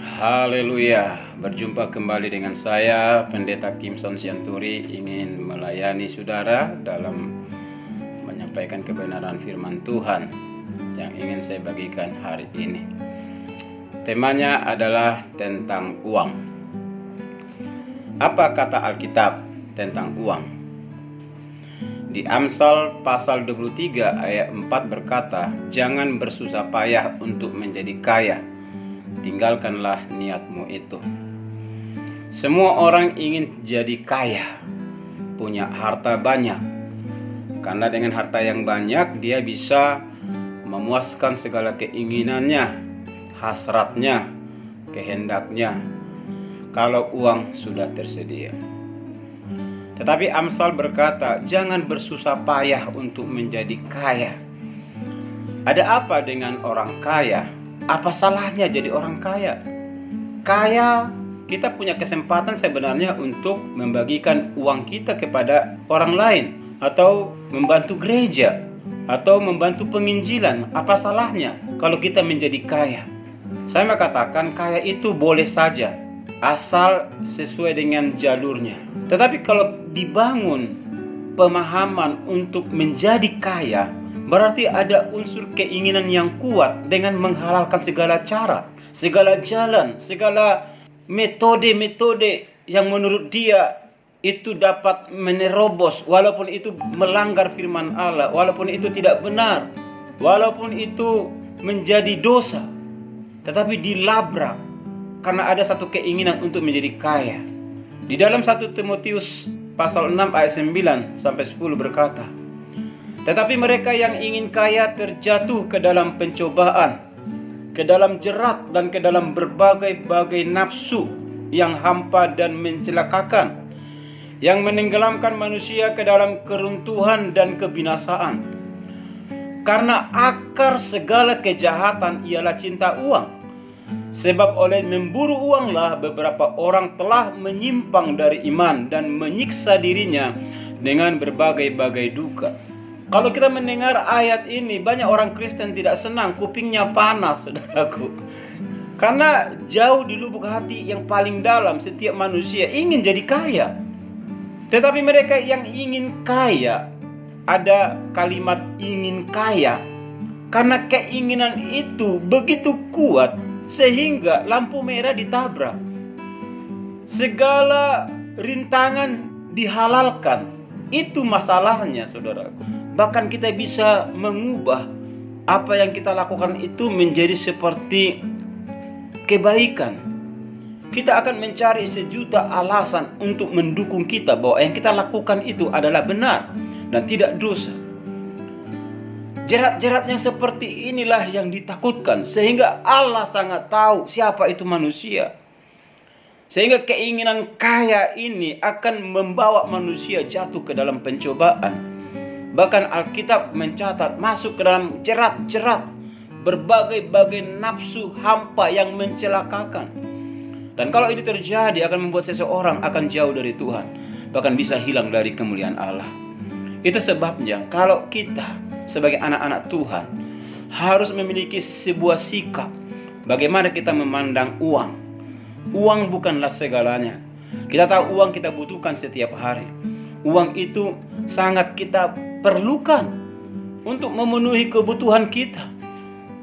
Haleluya, berjumpa kembali dengan saya, Pendeta Kimson Sianturi, ingin melayani saudara dalam menyampaikan kebenaran firman Tuhan yang ingin saya bagikan hari ini. Temanya adalah tentang uang. Apa kata Alkitab tentang uang? Di Amsal pasal 23 ayat 4 berkata, "Jangan bersusah payah untuk menjadi kaya, tinggalkanlah niatmu itu." Semua orang ingin jadi kaya, punya harta banyak. Karena dengan harta yang banyak, dia bisa memuaskan segala keinginannya, hasratnya, kehendaknya, kalau uang sudah tersedia. Tetapi Amsal berkata, jangan bersusah payah untuk menjadi kaya. Ada apa dengan orang kaya? Apa salahnya jadi orang kaya? Kaya, kita punya kesempatan sebenarnya untuk membagikan uang kita kepada orang lain, atau membantu gereja, atau membantu penginjilan. Apa salahnya kalau kita menjadi kaya? Saya mengatakan kaya itu boleh saja, asal sesuai dengan jalurnya. Tetapi kalau dibangun pemahaman untuk menjadi kaya, berarti ada unsur keinginan yang kuat dengan menghalalkan segala cara, segala jalan, segala metode-metode yang menurut dia itu dapat menerobos, walaupun itu melanggar firman Allah, walaupun itu tidak benar, walaupun itu menjadi dosa, tetapi dilabrak karena ada satu keinginan untuk menjadi kaya. Di dalam 1 Timotius pasal 6 ayat 9 sampai 10 berkata, "Tetapi mereka yang ingin kaya terjatuh ke dalam pencobaan, ke dalam jerat dan ke dalam berbagai-bagai nafsu yang hampa dan mencelakakan, yang menenggelamkan manusia ke dalam keruntuhan dan kebinasaan. Karena akar segala kejahatan ialah cinta uang. Sebab oleh memburu uanglah beberapa orang telah menyimpang dari iman dan menyiksa dirinya dengan berbagai-bagai duka." Kalau kita mendengar ayat ini, banyak orang Kristen tidak senang, kupingnya panas, saudaraku. Karena jauh di lubuk hati yang paling dalam, setiap manusia ingin jadi kaya. Tetapi mereka yang ingin kaya, ada kalimat ingin kaya, karena keinginan itu begitu kuat sehingga lampu merah ditabrak. Segala rintangan dihalalkan. Itu masalahnya, saudaraku. Bahkan kita bisa mengubah apa yang kita lakukan itu menjadi seperti kebaikan. Kita akan mencari sejuta alasan untuk mendukung kita bahwa yang kita lakukan itu adalah benar dan tidak dosa. Jerat-jerat yang seperti inilah yang ditakutkan, sehingga Allah sangat tahu siapa itu manusia. Sehingga keinginan kaya ini akan membawa manusia jatuh ke dalam pencobaan. Bahkan Alkitab mencatat masuk ke dalam jerat-jerat berbagai-bagai nafsu hampa yang mencelakakan. Dan kalau ini terjadi akan membuat seseorang akan jauh dari Tuhan, bahkan bisa hilang dari kemuliaan Allah. Itu sebabnya kalau kita sebagai anak-anak Tuhan harus memiliki sebuah sikap bagaimana kita memandang uang. Uang bukanlah segalanya. Kita tahu uang kita butuhkan setiap hari. Uang itu sangat kita perlukan untuk memenuhi kebutuhan kita,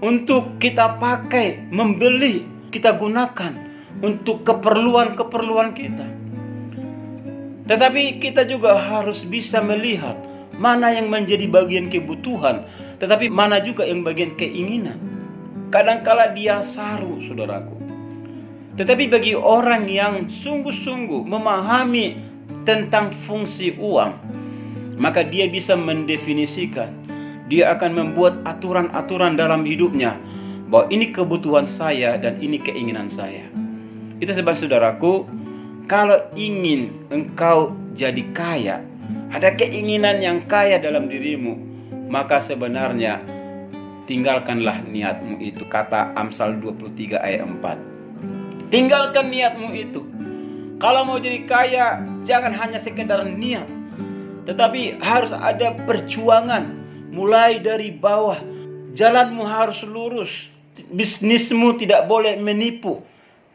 untuk kita pakai, membeli, kita gunakan untuk keperluan-keperluan kita. Tetapi kita juga harus bisa melihat mana yang menjadi bagian kebutuhan, tetapi mana juga yang bagian keinginan. Kadangkala dia saru, saudaraku. Tetapi bagi orang yang sungguh-sungguh memahami tentang fungsi uang, maka dia bisa mendefinisikan. Dia akan membuat aturan-aturan dalam hidupnya bahwa ini kebutuhan saya dan ini keinginan saya. Itu sebab, saudaraku, kalau ingin engkau jadi kaya, ada keinginan yang kaya dalam dirimu, maka sebenarnya tinggalkanlah niatmu itu. Kata Amsal 23 ayat 4. Tinggalkan niatmu itu. Kalau mau jadi kaya, jangan hanya sekedar niat, tetapi harus ada perjuangan mulai dari bawah. Jalanmu harus lurus. Bisnismu tidak boleh menipu,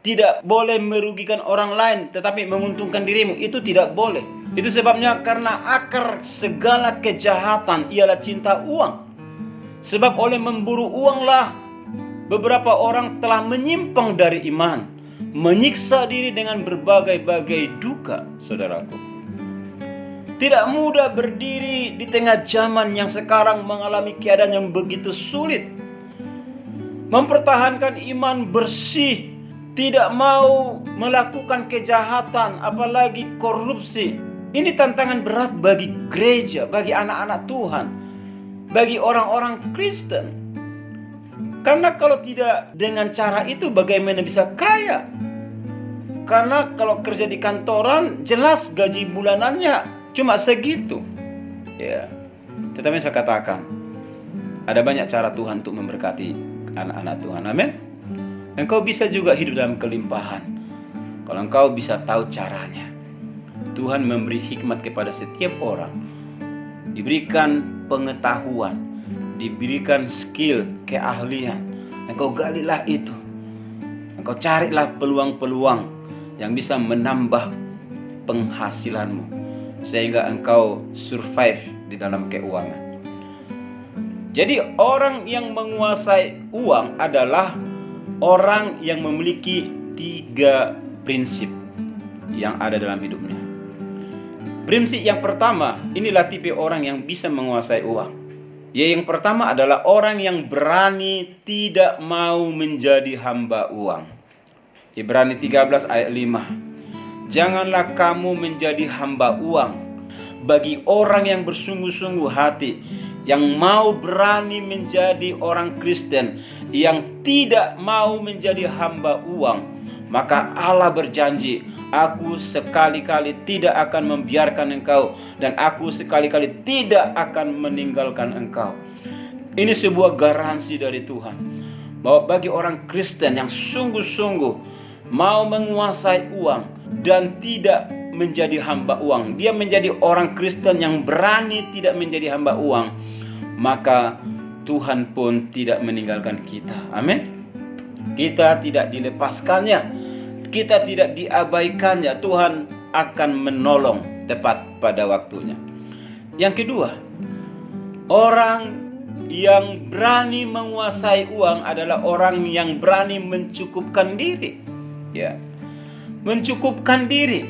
tidak boleh merugikan orang lain, tetapi menguntungkan dirimu. Itu tidak boleh. Itu sebabnya karena akar segala kejahatan ialah cinta uang. Sebab oleh memburu uanglah beberapa orang telah menyimpang dari iman, menyiksa diri dengan berbagai-bagai duka, saudaraku. Tidak mudah berdiri di tengah zaman yang sekarang mengalami keadaan yang begitu sulit. Mempertahankan iman bersih, tidak mau melakukan kejahatan, apalagi korupsi. Ini tantangan berat bagi gereja, bagi anak-anak Tuhan, bagi orang-orang Kristen. Karena kalau tidak dengan cara itu, bagaimana bisa kaya? Karena kalau kerja di kantoran, jelas gaji bulanannya cuma segitu. Ya. Tetapi saya katakan, ada banyak cara Tuhan untuk memberkati anak-anak Tuhan. Amin. Engkau bisa juga hidup dalam kelimpahan kalau engkau bisa tahu caranya. Tuhan memberi hikmat kepada setiap orang, diberikan pengetahuan, diberikan skill, keahlian. Engkau galilah itu. Engkau carilah peluang-peluang yang bisa menambah penghasilanmu, sehingga engkau survive di dalam keuangan. Jadi orang yang menguasai uang adalah orang yang memiliki 3 prinsip yang ada dalam hidupnya. Prinsip yang pertama, inilah tipe orang yang bisa menguasai uang. Yang pertama adalah orang yang berani tidak mau menjadi hamba uang. Ibrani 13 ayat 5. Janganlah kamu menjadi hamba uang bagi orang yang bersungguh-sungguh hati, yang mau berani menjadi orang Kristen, yang tidak mau menjadi hamba uang. Maka Allah berjanji, aku sekali-kali tidak akan membiarkan engkau, dan aku sekali-kali tidak akan meninggalkan engkau. Ini sebuah garansi dari Tuhan, bahwa bagi orang Kristen yang sungguh-sungguh mau menguasai uang dan tidak menjadi hamba uang, dia menjadi orang Kristen yang berani tidak menjadi hamba uang, maka Tuhan pun tidak meninggalkan kita. Amin. Kita tidak dilepaskannya, kita tidak diabaikannya. Tuhan akan menolong tepat pada waktunya. Yang kedua, orang yang berani menguasai uang adalah orang yang berani mencukupkan diri. Ya, mencukupkan diri.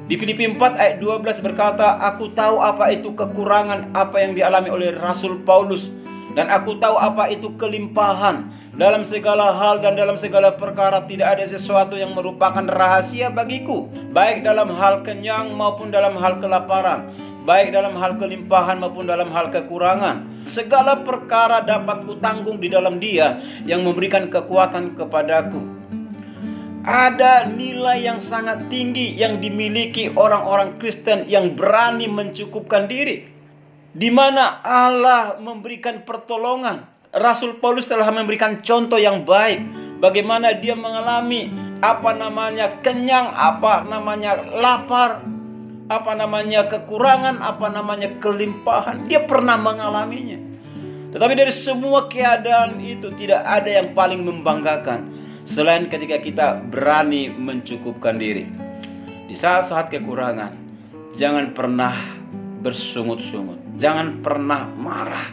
Di Filipi 4 ayat 12 berkata, aku tahu apa itu kekurangan apa yang dialami oleh Rasul Paulus, dan aku tahu apa itu kelimpahan. Dalam segala hal dan dalam segala perkara tidak ada sesuatu yang merupakan rahasia bagiku, baik dalam hal kenyang maupun dalam hal kelaparan, baik dalam hal kelimpahan maupun dalam hal kekurangan. Segala perkara dapat kutanggung di dalam Dia yang memberikan kekuatan kepadaku. Ada nilai yang sangat tinggi yang dimiliki orang-orang Kristen yang berani mencukupkan diri, di mana Allah memberikan pertolongan. Rasul Paulus telah memberikan contoh yang baik bagaimana dia mengalami kenyang, lapar, kekurangan, kelimpahan. Dia pernah mengalaminya. Tetapi dari semua keadaan itu tidak ada yang paling membanggakan selain ketika kita berani mencukupkan diri. Di saat-saat kekurangan, jangan pernah bersungut-sungut, jangan pernah marah,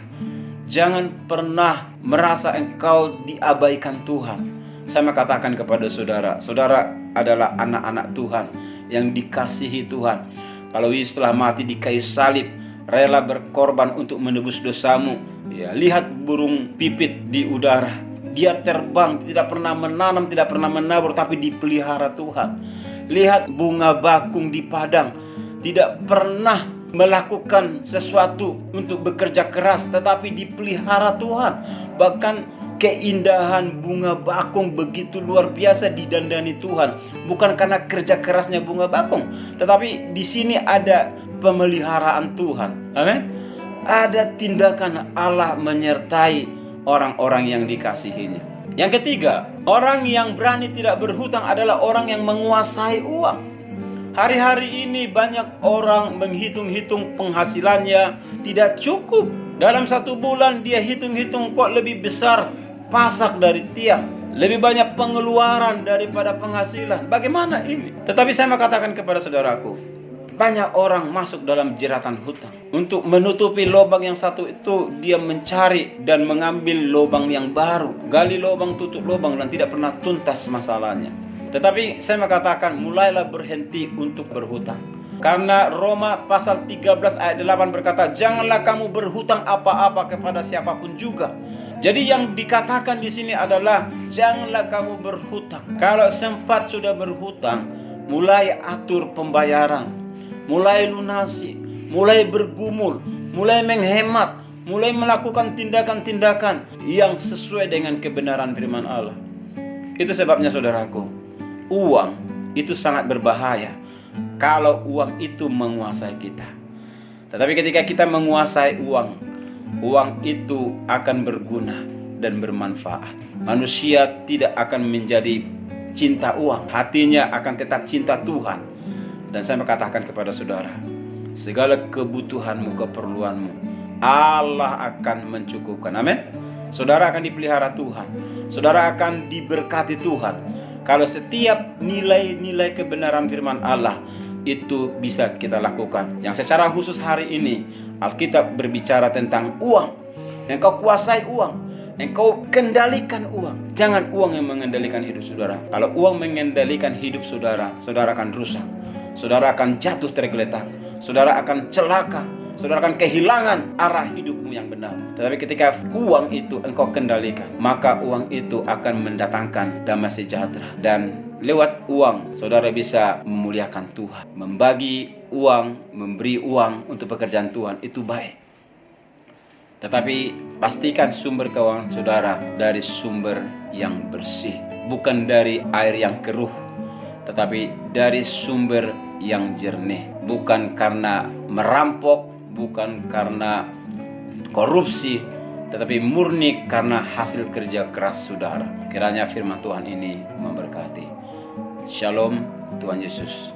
jangan pernah merasa engkau diabaikan Tuhan. Saya katakan kepada saudara, saudara adalah anak-anak Tuhan yang dikasihi Tuhan. Kalau setelah mati di kayu salib, rela berkorban untuk menebus dosamu. Ya, lihat burung pipit di udara. Dia terbang, tidak pernah menanam, tidak pernah menabur, tapi dipelihara Tuhan. Lihat bunga bakung di padang, tidak pernah melakukan sesuatu untuk bekerja keras, tetapi dipelihara Tuhan. Bahkan keindahan bunga bakung begitu luar biasa didandani Tuhan. Bukan karena kerja kerasnya bunga bakung, tetapi di sini ada pemeliharaan Tuhan. Amin. Ada tindakan Allah menyertai orang-orang yang dikasihinya. Yang ketiga, orang yang berani tidak berhutang adalah orang yang menguasai uang. Hari-hari ini banyak orang menghitung-hitung penghasilannya tidak cukup. Dalam 1 bulan dia hitung-hitung kok lebih besar pasak dari tiang. Lebih banyak pengeluaran daripada penghasilan. Bagaimana ini? Tetapi saya mau katakan kepada saudaraku, banyak orang masuk dalam jeratan hutang. Untuk menutupi lubang yang satu itu, dia mencari dan mengambil lubang yang baru. Gali lubang, tutup lubang, dan tidak pernah tuntas masalahnya. Tetapi saya mengatakan, mulailah berhenti untuk berhutang. Karena Roma pasal 13 ayat 8 berkata, janganlah kamu berhutang apa-apa kepada siapapun juga. Jadi yang dikatakan di sini adalah, janganlah kamu berhutang. Kalau sempat sudah berhutang, mulai atur pembayaran, mulai lunasi, mulai bergumul, mulai menghemat, mulai melakukan tindakan-tindakan yang sesuai dengan kebenaran firman Allah. Itu sebabnya saudaraku, uang itu sangat berbahaya kalau uang itu menguasai kita. Tetapi ketika kita menguasai uang, uang itu akan berguna dan bermanfaat. Manusia tidak akan menjadi cinta uang, hatinya akan tetap cinta Tuhan. Dan saya mengatakan kepada saudara, segala kebutuhanmu, keperluanmu, Allah akan mencukupkan. Amin. Saudara akan dipelihara Tuhan. Saudara akan diberkati Tuhan. Kalau setiap nilai-nilai kebenaran firman Allah itu bisa kita lakukan. Yang secara khusus hari ini, Alkitab berbicara tentang uang. Engkau kuasai uang, engkau kendalikan uang. Jangan uang yang mengendalikan hidup saudara. Kalau uang mengendalikan hidup saudara, saudara akan rusak. Saudara akan jatuh tergeletak. Saudara akan celaka. Saudara akan kehilangan arah hidupmu yang benar. Tetapi ketika uang itu engkau kendalikan, maka uang itu akan mendatangkan damai sejahtera. Dan lewat uang, saudara bisa memuliakan Tuhan. Membagi uang, memberi uang untuk pekerjaan Tuhan, itu baik. Tetapi pastikan sumber keuangan saudara dari sumber yang bersih. Bukan dari air yang keruh, tetapi dari sumber yang jernih. Bukan karena merampok, bukan karena korupsi, tetapi murni karena hasil kerja keras saudara. Kiranya firman Tuhan ini memberkati. Shalom, Tuhan Yesus